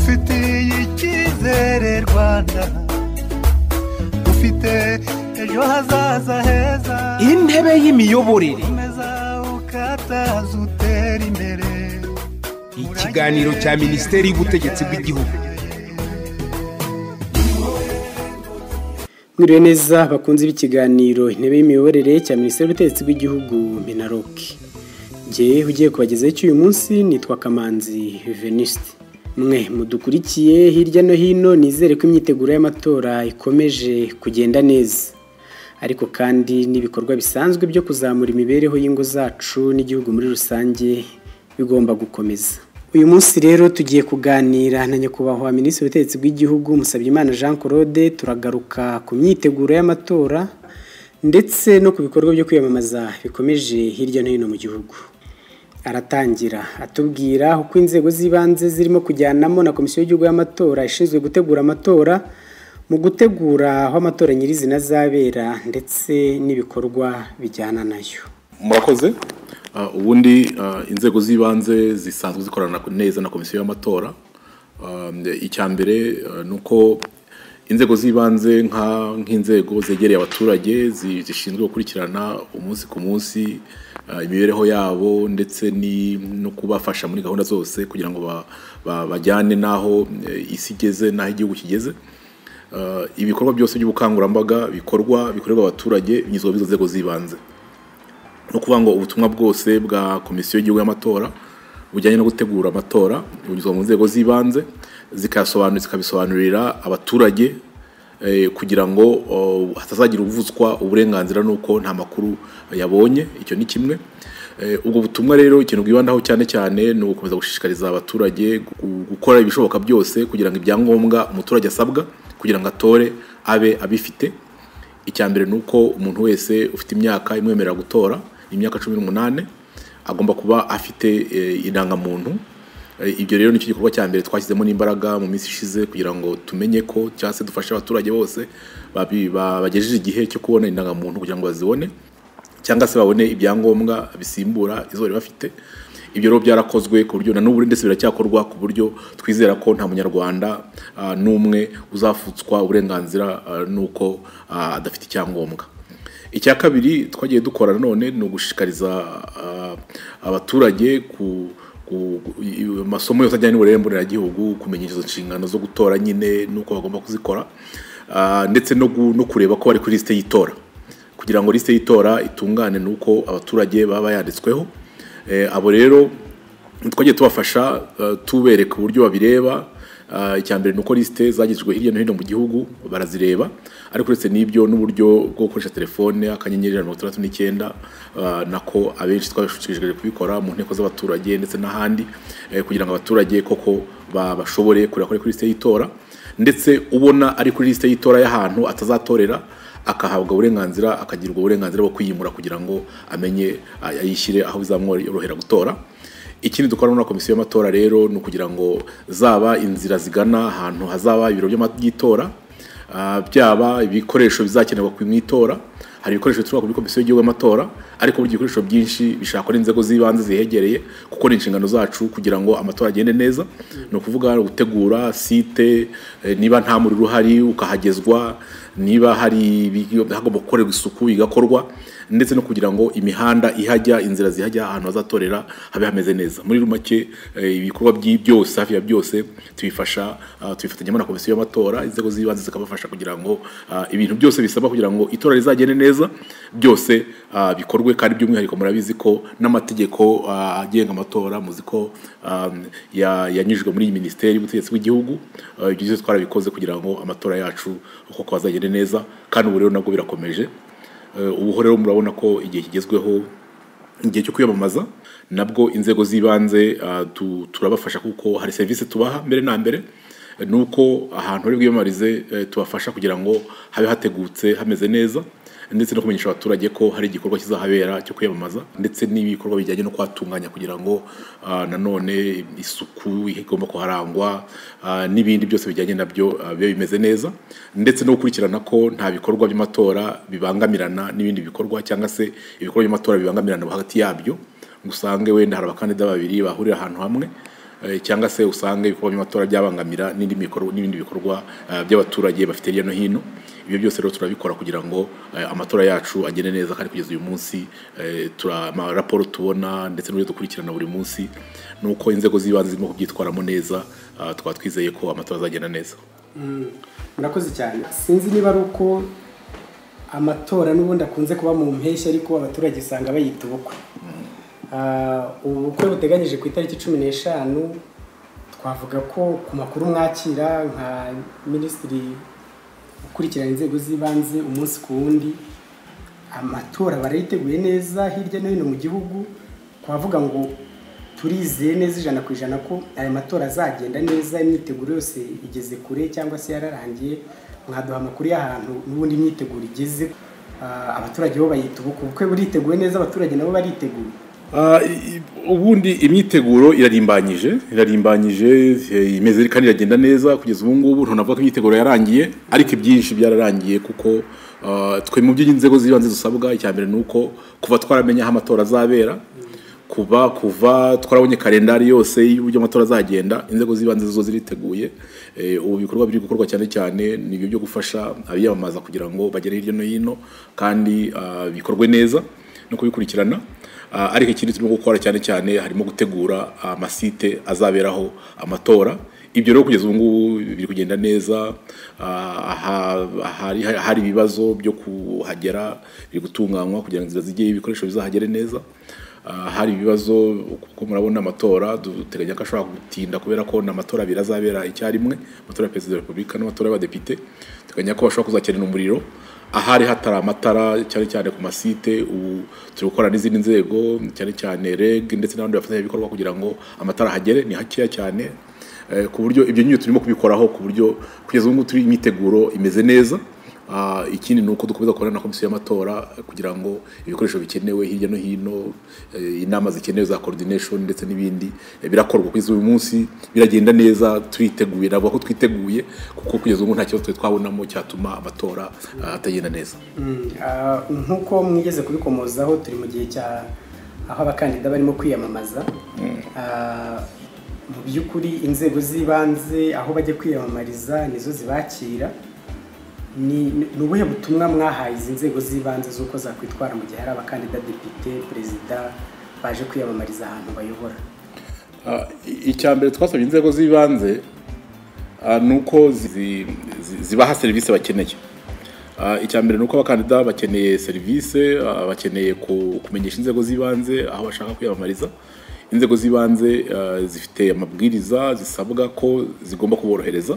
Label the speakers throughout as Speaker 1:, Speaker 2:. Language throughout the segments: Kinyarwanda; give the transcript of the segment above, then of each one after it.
Speaker 1: ufitiye icyizere Rwanda, ufite ejo hazaza heza.
Speaker 2: Intebe y'imiyoborere,
Speaker 1: ukataza utera imbere.
Speaker 2: Ikiganiro cya Minisiteri y'Ubutegetsi bw'Igihugu.
Speaker 3: Mwiriwe neza bakunze b'ikiganiro intebe y'imiyoborere cya Minisiteri y'Ubutegetsi bw'Igihugu Minaroke. Ngiye ugiye kubagezaho cy'uyu munsi nitwa Kamanzi Venuste. Mwe mudukurikiye hirya no hino, nizere ko imyiteguro y'amatora ikomeje kugenda neza, ariko kandi n'ibikorwa bisanzwe byo kuzamura imibereho y'ingo zacu n'igihugu muri rusange bigomba gukomeza. Uyu munsi rero tugiye kuganira na nyakubahwa Minisitiri w'Ubutegetsi bw'Igihugu Musabyimana Jean Claude. Turagaruka ku myiteguro y'amatora ndetse no ku bikorwa byo kwiyamamaza bikomeje hirya no hino mu gihugu. Aratangira atubwira uko inzego z'ibanze zirimo kujyanamo na Komisiyo y'Igihugu y'Amatora ishinzwe gutegura amatora, mu gutegura aho amatora nyirizina azabera ndetse n'ibikorwa bijyana nayo.
Speaker 4: Murakoze. Ubundi inzego z'ibanze zisanzwe zikorana neza na Komisiyo y'Amatora. Icyambere nuko inzego z'ibanze nk'inzego zegereye abaturage zishinzwe gukurikirana umunsi ku munsi imibereho yabo ndetse no kubafasha muri gahunda zose kugira ngo bajyane naho isi igeze naho igihugu kigeze. Ibikorwa byose by'ubukangurambaga bikorerwa abaturage binyuzwa bizo nzego z'ibanze. No kuvuga ngo ubutumwa bwose bwa Komisiyo y'Igihugu y'Amatora bujyanye no gutegura amatora bunyuzwa mu nzego z'ibanze, zikabisobanurira abaturage kugira ngo hatazagira uvuzwa uburenganzira nuko nta makuru yabonye. Icyo ni kimwe. Ubwo butumwa rero ikintu bwibandaho cyane ni ugukomeza gushishikariza abaturage gukora ibishoboka byose kugira ngo ibyangombwa umuturage asabwa kugira ngo atore abe abifite. Icyambere nuko umuntu wese ufite imyaka imwemerera gutora, imyaka 18, agomba kuba afite indangamuntu. Ibyo rero nicyo gikorwa cyambere twashyizemo n'imbaraga mu minsi ishize kugira ngo tumenye ko cyase dufasha abaturage bose bagejeje igihe cyo kubona indangamuntu kugira ngo bazibone cyangwa se babone ibyangombwa bisimbura izo bari bafite. Ibyo rero byarakozwe ku buryo na n'ubu ndetse biracyakorwa ku buryo twizera ko nta munyarwanda n'umwe uzafutswa uburenganzira nuko adafite icyangombwa. Icya kabiri twagiye dukora none ni ugushishikariza abaturage ku masomo yose ajyanye n'uburere mboneragihugu, kumenya izo nshingano zo gutora nyine nuko bagomba kuzikora, ndetse no kureba ko bari kuri liste y'itora kugira ngo liste y'itora itungane nuko abaturage baba yanditsweho. Abo rero twagiye tubafasha tubereka uburyo babireba. Icyambere nuko liste zagizwe hirya no hino mu gihugu barazireba, ariko uretse n'ibyo n'uburyo bwo gukoresha telefone akanyenyeri 69 nako abenshi twabashishikirije kubikora mu nteko z'abaturage ndetse n'ahandi kugira ngo abaturage koko bashobore kureba kuri liste y'itora, ndetse ubona ari kuri liste y'itora y'ahantu atazatorera akahabwa uburenganzira, akagirwa uburenganzira bwo kwiyimura kugira ngo amenye ayishyire aho bizamworohera gutora. Ikindi dukora na Komisiyo y'Amatora rero ni ukugira ngo zaba inzira zigana ahantu hazaba ibiro by'amatora, byaba ibikoresho bizakenerwa ku itora. Hari ibikoresho turuka kuri Komisiyo y'Igihugu y'Amatora, ariko buryo ibikoresho byinshi bishakwa n'inzego z'ibanze zihegereye kuko ni inshingano zacu kugira ngo amatora agende neza. No kuvuga gutegura site, niba nta muriro uhari ukahagezwa, niba hari hagomba gukorerwa isuku igakorwa, ndetse no kugira ngo imihanda ihajya, inzira zihajya ahantu hazatorera habe hameze neza. Muri rumake ibikorwa byose hafi ya byose tubifatanyamo na Komisiyo y'Amatora, inzego z'ibanze zikabafasha kugira ngo ibintu byose bisaba kugira ngo itora rizagende neza byose bikorwe. Kandi by'umwihariko murabizi ko n'amategeko agenga amatora muzi ko yanyujwe muri Minisiteri y'Ubutegetsi bw'Igihugu. Ibyo byose twarabikoze kugira ngo amatora yacu uko azagende neza, kandi ubu rero nabwo birakomeje. Ubu rero murabona ko igihe kigezweho, igihe cyo kwiyamamaza, nabwo inzego z'ibanze turabafasha kuko hari serivisi tubaha mbere na mbere, nuko ahantu ari bwiyamamarize tubafasha kugira ngo habe hategutse hameze neza, ndetse no kumenyesha abaturage ko hari igikorwa kizahabera cyo kwiyamamaza, ndetse n'ibikorwa bijyanye no kwatunganya kugira ngo nanone isuku igomba kuharangwa n'ibindi byose bijyanye nabyo bibe bimeze neza, ndetse no gukurikirana ko nta bikorwa by'amatora bibangamirana n'ibindi bikorwa, cyangwa se ibikorwa by'amatora bibangamirana hagati yabyo. Usange wenda hari abakandida babiri bahurira ahantu hamwe, cyangwa se usange ibikorwa by'amatora byabangamira n'ibindi bikorwa by'abaturage bafite hirya no hino. Ibyo byose rero turabikora kugira ngo amatora yacu agende neza, kandi kugeza uyu munsi raporo tubona ndetse n'uburyo dukurikirana buri munsi nuko inzego z'ibanze zirimo kubyitwaramo neza. Twaba twizeye ko amatora azagenda neza.
Speaker 3: Murakoze cyane. Sinzi niba ari uko amatora n'ubundi akunze kuba mu mpeshyi, ariko abaturage usanga bayita ubukwe. Ubukwe buteganyije ku itariki 15, twavuga ko ku makuru mwakira nka minisitiri ukurikirana inzego z'ibanze umunsi ku wundi, amatora barayiteguye neza hirya no hino mu gihugu. Twavuga ngo turizeye neza 100% ko aya matora azagenda neza, imyiteguro yose igeze kure cyangwa se yararangiye. Mwaduha amakuru y'ahantu n'ubundi imyiteguro igeze, abaturage bo bayita ubukwe buriteguye neza, abaturage nabo bariteguye.
Speaker 4: Ubundi imyiteguro irarimbanyije imeze kandi iragenda neza kugeza ubu ngubu. Ntunavuga ko imyiteguro yarangiye, ariko ibyinshi byararangiye kuko twe mu by'inzego z'ibanze dusabwa, icyambere nuko kuva twaramenya aho amatora azabera, kuva twarabonye kalendari yose y'uburyo amatora azagenda, inzego z'ibanze zo ziriteguye. Ubu bikorwa biri gukorwa cyane cyane ni ibyo gufasha abiyamamaza kugira ngo bagere hirya no hino kandi bikorwe neza no kubikurikirana. Ariko ikindi turimo gukora cyane cyane harimo gutegura amasite azaberaho amatora. Ibyo rero kugeza ubu ngubu biri kugenda neza. Hari ibibazo byo kuhagera biri gutunganywa kugira ngo inzira zijye ibikoresho bizahagere neza. Hari ibibazo kuko murabona amatora duteganya ko ashobora gutinda kubera ko n'amatora abiri azabera icyarimwe, amatora ya Perezida wa Repubulika n'amatora y'abadepite. Teganya ko bashobora kuzakenera umuriro ahari hatari amatara cyane cyane ku masite. Ubu turi gukora n'izindi nzego cyane cyane REG ndetse n'abandi bafatanya ibikorwa kugira ngo amatara hagere. Ni hakeya cyane ku buryo ibyo nyine turimo kubikoraho ku buryo kugeza ubu turi imyiteguro imeze neza. Ikindi nuko dukomeza gukorana na komisiyo y'amatora kugira ngo ibikoresho bikenewe hirya no hino, inama zikenewe za coordination ndetse n'ibindi birakorwa. Kugeza uyu munsi biragenda neza, twiteguye. Nabo ko twiteguye kuko kugeza ubu nta kibazo twabonamo cyatuma amatora atagenda neza.
Speaker 3: Nkuko mwigeze kubikomozaho, turi mu gihe cya aho abakandida barimo kwiyamamaza. Mu by'ukuri inzego z'ibanze aho bajya kwiyamamariza nizo zibakira. Ni ubuhe butumwa mwahaye izi nzego z'ibanze z'uko zakwitwara mu gihe hari abakandida depite, perezida baje kwiyamamariza ahantu bayobora?
Speaker 4: Icyambere twasabye inzego z'ibanze nuko zibaha serivisi bakeneye. Icyambere nuko abakandida bakeneye serivisi, bakeneye kumenyesha inzego z'ibanze aho bashaka kwiyamamariza. Inzego z'ibanze zifite amabwiriza zisabwa ko zigomba kuborohereza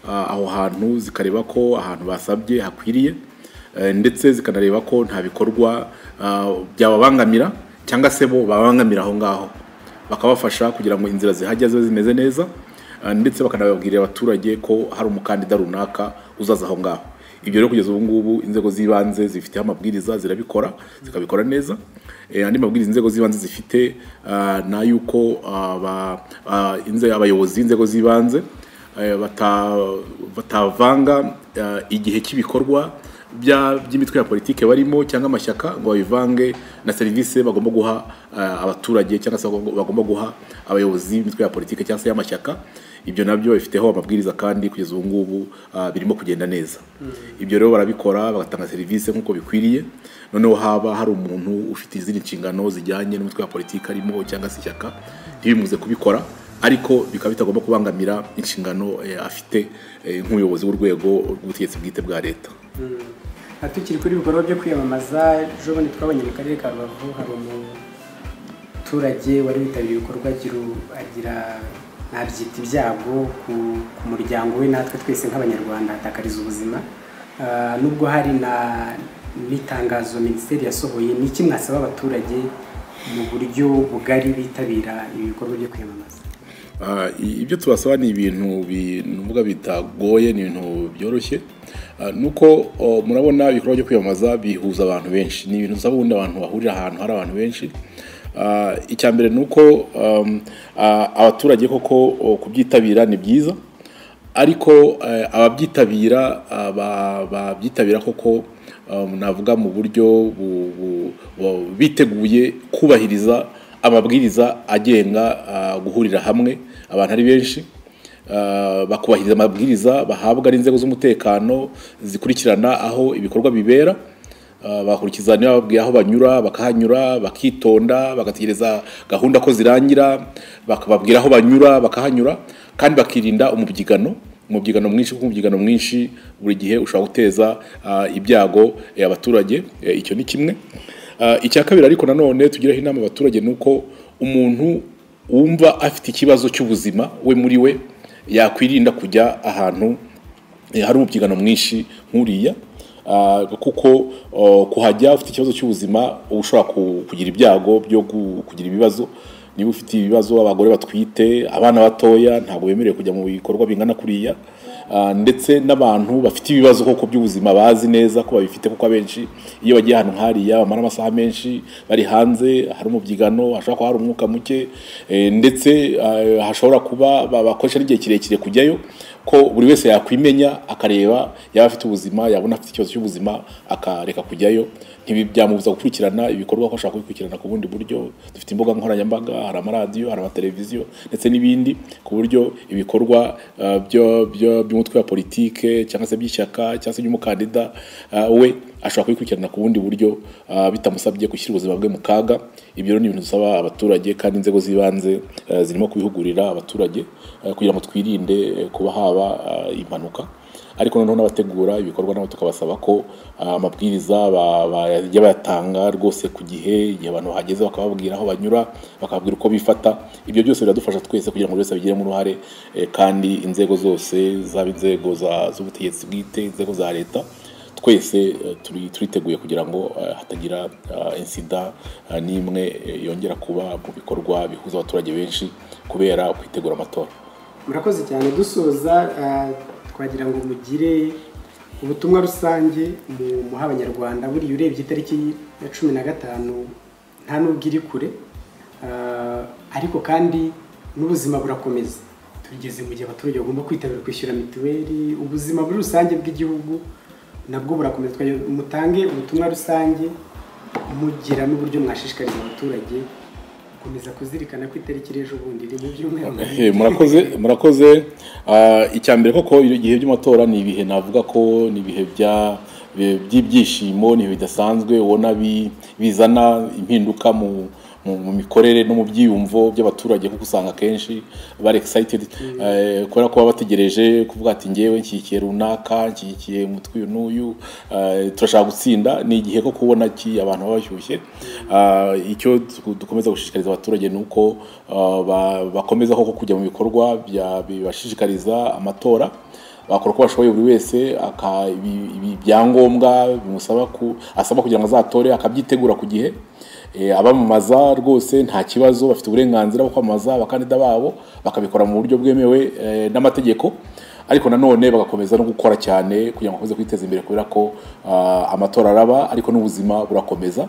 Speaker 4: aho hantu, zikareba ko ahantu basabye hakwiriye, ndetse zikanareba ko nta bikorwa byababangamira cyangwa se bo babangamira aho ngaho. Bakabafasha kugira ngo inzira zihajya zibe zimeze neza, ndetse bakanababwirira abaturage ko hari umukandida runaka uzaza aho ngaho. Ibyo rero kugeza ubu ngubu inzego z'ibanze zifite amabwiriza, zirabikora, zikabikora neza. Andi mabwiriza inzego z'ibanze zifite na yuko abayobozi b'inzego z'ibanze batavanga igihe cy'ibikorwa by'imitwe ya politike barimo cyangwa amashyaka ngo babivange na serivisi bagomba guha abaturage cyangwa se bagomba guha abayobozi b'imitwe ya politike cyangwa se y'amashyaka. Ibyo nabyo bifiteho amabwiriza kandi kugeza ubu ngubu birimo kugenda neza. Ibyo rero barabikora, bagatanga serivisi nk'uko bikwiriye. Noneho haba hari umuntu ufite izindi nshingano zijyanye n'umutwe wa politike arimo cyangwa se ishyaka, ntibimuze kubikora, ariko bikaba bitagomba kubangamira inshingano afite nk'umuyobozi w'urwego rw'ubutegetsi bwite bwa leta.
Speaker 3: Tukiri kuri ibikorwa byo kwiyamamaza, ejo bundi twabonye mu karere ka Rubavu hari umuturage wari witabiriye ibikorwa agira nabyita ibyago ku muryango we natwe twese nk'abanyarwanda atakariza ubuzima. Nubwo hari n'itangazo minisiteri yasohoye, ni iki mwasaba abaturage mu buryo bugari bitabira ibikorwa byo kwiyamamaza?
Speaker 4: Ibyo tubasaba ni ibintu bivuga bitagoye, ni ibintu byoroshye. Nuko murabona ibikorwa byo kwiyamamaza bihuza abantu benshi, ni ibintu usaba ubundi abantu bahurira ahantu hari abantu benshi. Icyambere nuko abaturage koko kubyitabira ni byiza, ariko ababyitabira babyitabira koko navuga mu buryo biteguye kubahiriza amabwiriza agenga guhurira hamwe abantu ari benshi, bakubahiriza amabwiriza bahabwa n'inzego z'umutekano zikurikirana aho ibikorwa bibera, bakurikiza niba babwiye aho banyura bakahanyura, bakitonda bagategereza gahunda ko zirangira, bakababwira aho banyura bakahanyura, kandi bakirinda umubyigano mwinshi, kuko umubyigano mwinshi buri gihe ushobora guteza ibyago abaturage. Icyo ni kimwe. Icya kabiri ariko nanone tugiraho inama abaturage nuko umuntu wumva afite ikibazo cy'ubuzima we muri we yakwirinda kujya ahantu hari umubyigano mwinshi nk'uriya, kuko kuhajya ufite ikibazo cy'ubuzima ushobora kugira ibyago byo kugira ibibazo. Niba ufite ibibazo, abagore batwite, abana batoya ntabwo bemerewe kujya mu bikorwa bingana kuriya, ndetse n'abantu bafite ibibazo koko by'ubuzima bazi neza ko babifite, kuko abenshi iyo bagiye ahantu nk'hariya bamara amasaha menshi bari hanze, hari umubyigano, hashobora kuba hari umwuka muke, ndetse hashobora kuba bakoresha n'igihe kirekire kujyayo, ko buri wese yakwimenya akareba yaba afite ubuzima, yabona afite ikibazo cy'ubuzima akareka kujyayo. Ntibyamubuza gukurikirana ibikorwa ko ashaka kubikurikirana ku bundi buryo. Dufite imbuga nkoranyambaga, hari amaradiyo, hari amateleviziyo ndetse n'ibindi, ku buryo ibikorwa by'umutwe wa politike cyangwa se by'ishyaka cyangwa se by'umukandida we ashobora kubikurikirana ku bundi buryo bitamusabye gushyira ubuzima bwe mu kaga. Ibyo ni ibintu dusaba abaturage, kandi inzego z'ibanze zirimo kubihugurira abaturage kugira ngo twirinde kuba haba impanuka. Ariko noneho n'abategura ibikorwa nabo tukabasaba ko amabwiriza bajya bayatanga rwose ku gihe, igihe abantu hageze bakababwira aho banyura, bakababwira uko bifata. Ibyo byose biradufasha twese kugira ngo buri wese abigiremo uruhare, kandi inzego zose, zaba inzego z'ubutegetsi bwite, inzego za leta, twese turiteguye kugira ngo hatagira insida n'imwe yongera kuba mu bikorwa bihuza abaturage benshi kubera kwitegura amatora.
Speaker 3: Murakoze cyane. Dusoza twagira ngo mugire ubutumwa rusange muha abanyarwanda. Buriya urebye itariki ya 15 nta nubwo iri kure, ariko kandi n'ubuzima burakomeza. Tugeze mu gihe abaturage bagomba kwitabira kwishyura mituweli, ubuzima muri rusange bw'igihugu nabwo burakomeza. Mutange ubutumwa rusange mugira n'uburyo mwashishikariza abaturage gukomeza kuzirikana ko itariki ejo bundi iri mu byumweru.
Speaker 4: Murakoze. Icya mbere koko igihe by'amatora ni ibihe navuga ko ni ibihe by'ibyishimo, ni bidasanzwe, ubona bizana impinduka mu mikorere no mu byiyumvo by'abaturage, kuko usanga kenshi bari excited kubera ko baba bategereje kuvuga ati ngewe nshyigikiye runaka, nshyigikiye umutwe n'uyu, turashaka gutsinda. Ni igihe ko kubona abantu baba bashyushye. Icyo dukomeza gushishikariza abaturage ni uko bakomeza koko kujya mu bikorwa bibashishikariza amatora, bakora uko bashoboye, buri wese ibyangombwa asaba kugira ngo azatore akabyitegura ku gihe. Abamamaza rwose nta kibazo, bafite uburenganzira bwo kwamamaza abakandida babo, bakabikora mu buryo bwemewe n'amategeko. Ariko nanone bagakomeza no gukora cyane kugira ngo bakomeze kwiteza imbere, kubera ko amatora araba ariko n'ubuzima burakomeza.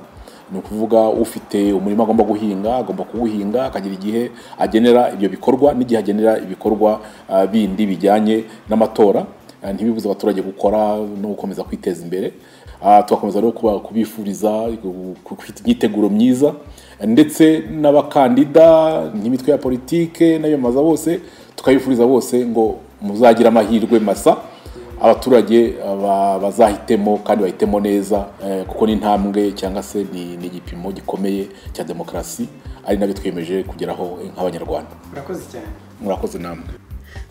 Speaker 4: Ni ukuvuga ufite umurimo agomba guhinga, agomba kuwuhinga, akagira igihe agenera ibyo bikorwa n'igihe agenera ibikorwa bindi bijyanye n'amatora. Ntibibuze abaturage gukora no gukomeza kwiteza imbere. Tugakomeza rero kubifuriza imyiteguro myiza, ndetse n'abakandida n'imitwe ya politike n'abiyamamaza bose tukabifuriza bose ngo muzagira amahirwe masa, abaturage bazahitemo kandi bahitemo neza, kuko ni intambwe cyangwa se ni igipimo gikomeye cya demokarasi, ari nabyo twiyemeje kugeraho nk'abanyarwanda.
Speaker 3: Murakoze cyane.
Speaker 4: Murakoze namwe.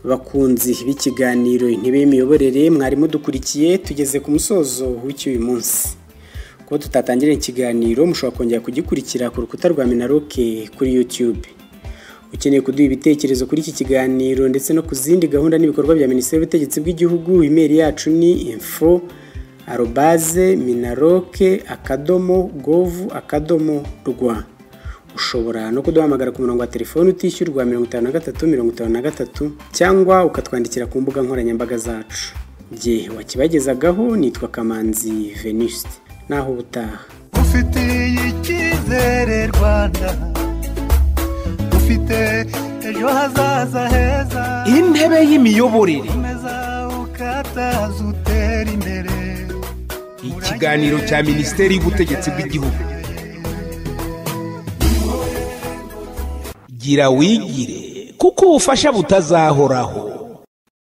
Speaker 3: Bakunzi b'ikiganiro intebe y'imiyoborere, mwari mudukurikiye, tugeze ku musozo w'uyu munsi. Kuko tutatangira ikiganiro, mushobora kongera kugikurikira ku rukuta rwa Minaroke kuri YouTube. Ukeneye kuduha ibitekerezo kuri iki kiganiro ndetse no ku zindi gahunda n'ibikorwa bya Minisiteri y'Ubutegetsi bw'Igihugu, email yacu ni info@minaroke.gov.rw. Ushobora no kuduhamagara ku murongo wa telefone utishyurwa 53 cyangwa ukatwandikira ku mbuga nkoranyambaga zacu. Jye wakibagezagaho nitwa Kamanzi Venuste. Naho ubutaha.
Speaker 1: Ufite icyizere Rwanda, ufite ejo hazaza heza.
Speaker 2: Intebe y'imiyoborere,
Speaker 1: Komeza ukataza utera imbere.
Speaker 2: ikiganiro cya Minisiteri y'Ubutegetsi bw'Igihugu. Gira wigire kuko ubufasha butazahoraho.